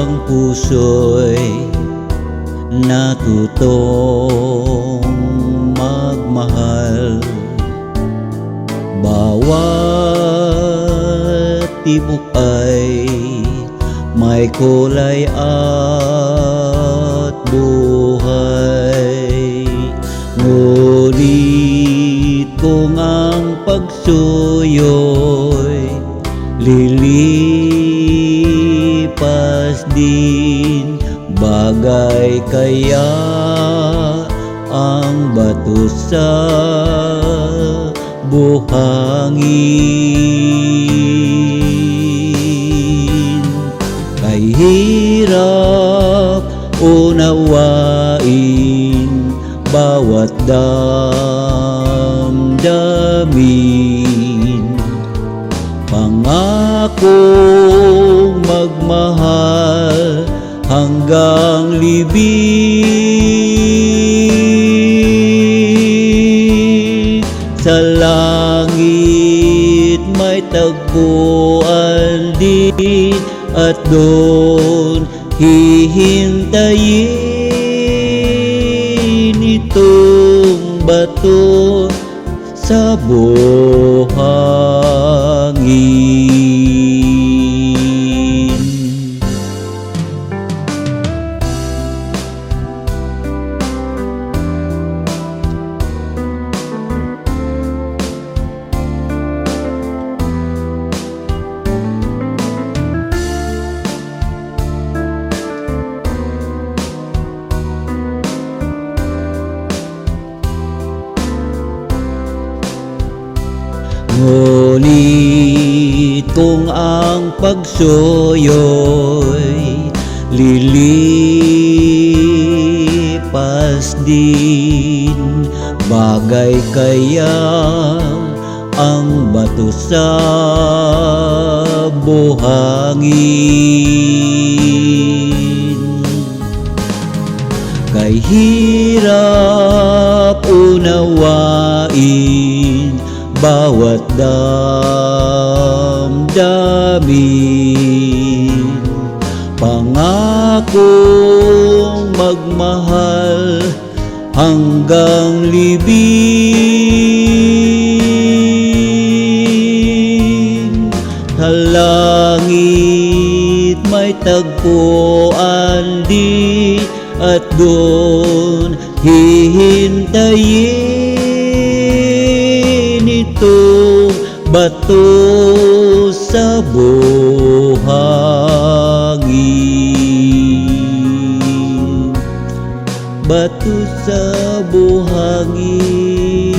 ang puso'y natutong magmahal. Bawat tibok ay may kulay at buhay. Ngunit kung ang pagsuyo'y lilipas din, bagay kaya ang bato sa buhangin. Kay hirap unawain bawat damdamin, pangakong magmahal hanggang libing. Sa langit may tagpuan din, at doon hihintayin itong bato sa buhangin. Ngunit kung ang pagsuyo'y lilipas din, bagay kaya ang bato sa buhangin. Kay hirap unawain bawat damdamin, pangakong magmahal hanggang libing. Sa langit may tagpuan din, at doon hihintayin itong bato sa buhangin. Bato sa buhangin.